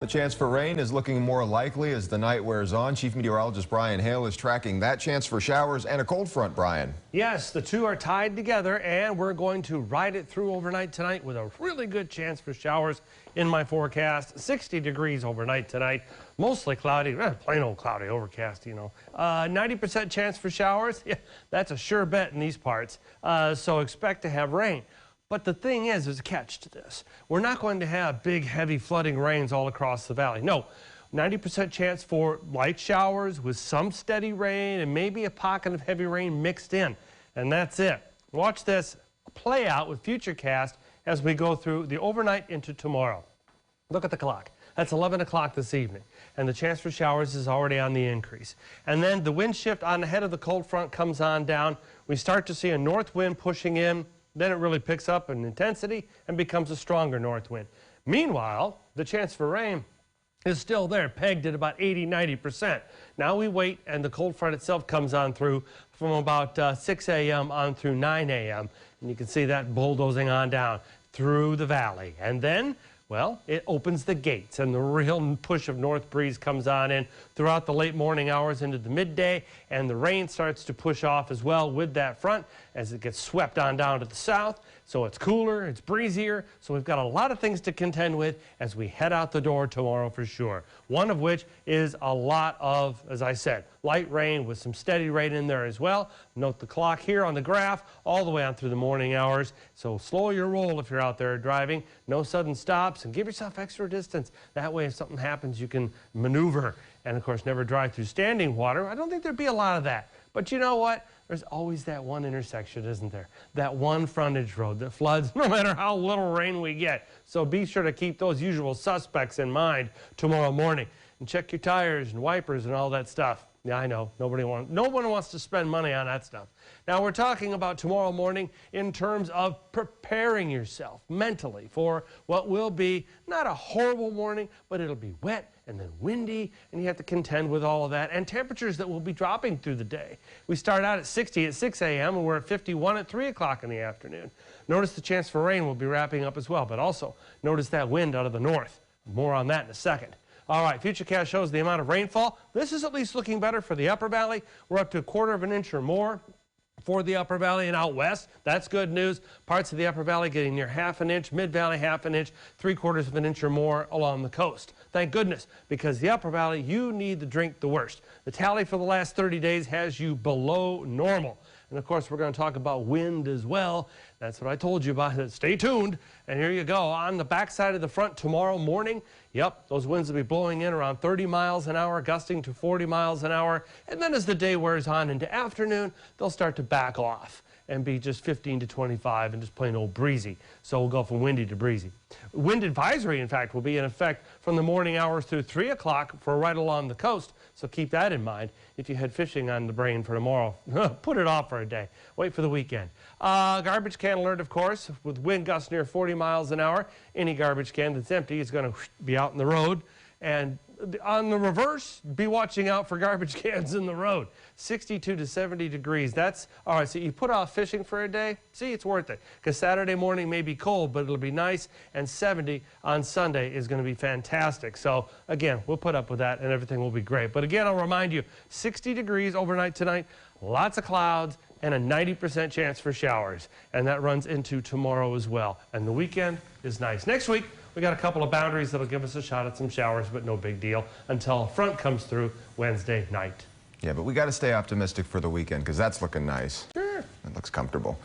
The chance for rain is looking more likely as the night wears on. Chief Meteorologist Brian Hale is tracking that chance for showers and a cold front, Brian. Yes, the two are tied together, and we're going to ride it through overnight tonight with a really good chance for showers in my forecast. 60 degrees overnight tonight, mostly cloudy, plain old cloudy, overcast, 90% chance for showers. Yeah, that's a sure bet in these parts, so expect to have rain. But the thing is, there's a catch to this. We're not going to have big, heavy flooding rains all across the valley. No, 90% chance for light showers with some steady rain and maybe a pocket of heavy rain mixed in. And that's it. Watch this play out with Futurecast as we go through the overnight into tomorrow. Look at the clock. That's 11 o'clock this evening, and the chance for showers is already on the increase. And then the wind shift on the head of the cold front comes on down. We start to see a north wind pushing in. Then it really picks up in intensity and becomes a stronger north wind. Meanwhile, the chance for rain is still there, pegged at about 80–90%. Now we wait, and the cold front itself comes on through from about 6 a.m. on through 9 a.m. And you can see that bulldozing on down through the valley. And then, well, it opens the gates, and the real push of north breeze comes on in throughout the late morning hours into the midday, and the rain starts to push off as well with that front as it gets swept on down to the south. So it's cooler, it's breezier, so we've got a lot of things to contend with as we head out the door tomorrow for sure. One of which is a lot of, as I said, light rain with some steady rain in there as well. Note the clock here on the graph all the way on through the morning hours. So slow your roll if you're out there driving. No sudden stops, and give yourself extra distance. That way if something happens, you can maneuver. And of course, never drive through standing water. I don't think there'd be a lot of that. But you know what? There's always that one intersection, isn't there? That one frontage road that floods no matter how little rain we get. So be sure to keep those usual suspects in mind tomorrow morning. And check your tires and wipers and all that stuff. Yeah, I know. No one wants to spend money on that stuff. Now, we're talking about tomorrow morning in terms of preparing yourself mentally for what will be not a horrible morning, but it'll be wet and then windy, and you have to contend with all of that, and temperatures that will be dropping through the day. We start out at 60 at 6 a.m., and we're at 51 at 3 o'clock in the afternoon. Notice the chance for rain will be wrapping up as well, but also notice that wind out of the north. More on that in a second. All right, Futurecast shows the amount of rainfall. This is at least looking better for the upper valley. We're up to 1/4 of an inch or more for the upper valley and out west. That's good news. Parts of the upper valley getting near 1/2 an inch, mid-valley 1/2 an inch, 3/4 of an inch or more along the coast. Thank goodness, because the upper valley, you need to drink the worst. The tally for the last 30 days has you below normal. And of course, we're going to talk about wind as well. That's what I told you about. Stay tuned. And here you go. On the backside of the front tomorrow morning, yep, those winds will be blowing in around 30 miles an hour, gusting to 40 miles an hour. And then as the day wears on into afternoon, they'll start to back off and be just 15 to 25 and just plain old breezy. So we'll go from windy to breezy. Wind advisory, in fact, will be in effect from the morning hours through 3 o'clock for right along the coast. So keep that in mind if you head fishing on the brain for tomorrow. Put it off for a day. Wait for the weekend. Garbage can alert, of course, with wind gusts near 40 miles an hour. Any garbage can that's empty is going to be out in the road. And on the reverse, be watching out for garbage cans in the road. 62 to 70 degrees. That's all right. So you put off fishing for a day. See, it's worth it, because Saturday morning may be cold, but it'll be nice. And 70 on Sunday is going to be fantastic. So again, we'll put up with that, and everything will be great. But again, I'll remind you, 60 degrees overnight tonight, lots of clouds, and a 90% chance for showers. And that runs into tomorrow as well. And the weekend is nice. Next week, we got a couple of boundaries that'll give us a shot at some showers, but no big deal until a front comes through Wednesday night. Yeah, but we got to stay optimistic for the weekend because that's looking nice. Sure. It looks comfortable.